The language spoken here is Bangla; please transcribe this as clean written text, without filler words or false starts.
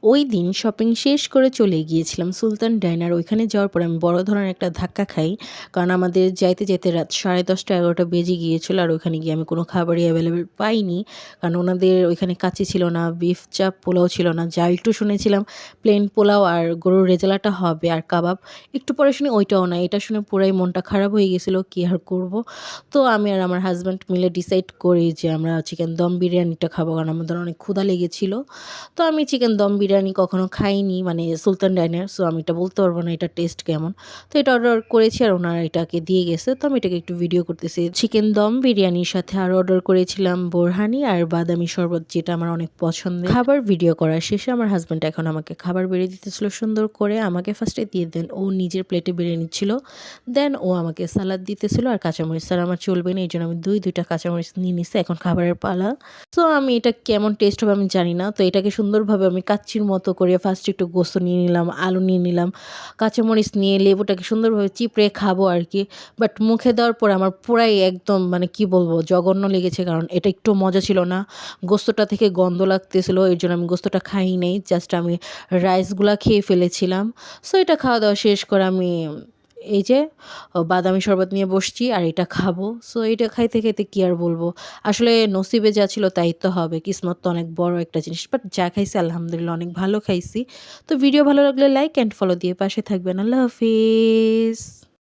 ওই দিন শপিং শেষ করে চলে গিয়েছিলাম সুলতান ডাইনার। ওইখানে যাওয়ার পরে আমি বড় ধরনের একটা ধাক্কা খাই। কারণ আমাদের যাইতে, যাইতে রাত 10:30 11টা বেজে গিয়েছিল। আর ওইখানে গিয়ে আমি কোনো খাবারই এভেলেবল পাইনি। কারণ ওনাদের ওইখানে কাচ্চি ছিল না, বিফ চাপ পোলাও ছিল না। যা একটু শুনেছিলাম প্লেন পোলাও আর গরুর রেজালাটা হবে আর কাবাব। একটু পরে শুনি ওইটাও না। এটা শুনে পুরাই মনটা খারাপ হয়ে গেছিল। কি আর করব? তো আমি আর আমার হাসব্যান্ড মিলে ডিসাইড করি যে আমরা চিকেন দম বিরিয়ানিটা খাবো। কারণ আমাদের অনেক ক্ষুধা লেগেছিল। তো আমি চিকেন দম বিরিয়ানি কখনো খাইনি মানে সুলতান ডাইনের। সো আমি এটা বলতে পারবো না এটার টেস্ট কেমন। তো এটা অর্ডার করেছি আর ওনারা এটাকে দিয়ে গেছে। তো আমি এটাকে একটু ভিডিও করতেছি। চিকেন দম বিরিয়ানির সাথে আরও অর্ডার করেছিলাম বোরহানি আর বাদামি শরবত, যেটা আমার অনেক পছন্দের। খাবার ভিডিও করা শেষে আমার হাসব্যান্ড এখন আমাকে খাবার বেড়ে দিতেছিল সুন্দর করে। আমাকে ফার্স্টে দিয়ে দেন, ও নিজের প্লেটে বেড়ে নিচ্ছিল। দেন ও আমাকে সালাদ দিতেছিল আর কাঁচামরিচ। স্যার আমার চলবে না, এই জন্য আমি দুইটা কাঁচামরিচ নিয়ে নিছি। এখন খাবারের পালা। সো আমি এটা কেমন টেস্ট হবে আমি জানি না। তো এটাকে সুন্দরভাবে আমি কাচ্চির মতো করে ফার্স্ট একটু গোস্ত নিয়ে নিলাম, আলু নিয়ে নিলাম, কাঁচামরিচ নিয়ে লেবুটাকে সুন্দরভাবে চিপড়ে খাবো আর কি। বাট মুখে দেওয়ার পরে আমার পুরাই একদম মানে কি বলবো, জঘন্য লেগেছে। কারণ এটা একটু মজা ছিল না। গোস্তটা থেকে গন্ধ লাগতেছিল, এর জন্য আমি গোস্তটা খাই নাই। জাস্ট আমি রাইসগুলা খেয়ে ফেলেছিলাম। সো এটা খাওয়া দাওয়া শেষ করে আমি এই যে বাদামি শরবত নিয়ে বসছি আর এটা খাবো। সো এটা খাইতে, খাইতে কি আর বলবো। আসলে নসিবে যা ছিল তাই তো হবে। কিসমত তো অনেক বড় একটা জিনিস। বাট যা খাইছি আলহামদুলিল্লাহ অনেক ভালো খাইছি। তো ভিডিও ভালো লাগলে লাইক অ্যান্ড ফলো দিয়ে পাশে থাকবেন। আল্লাহ হাফিজ।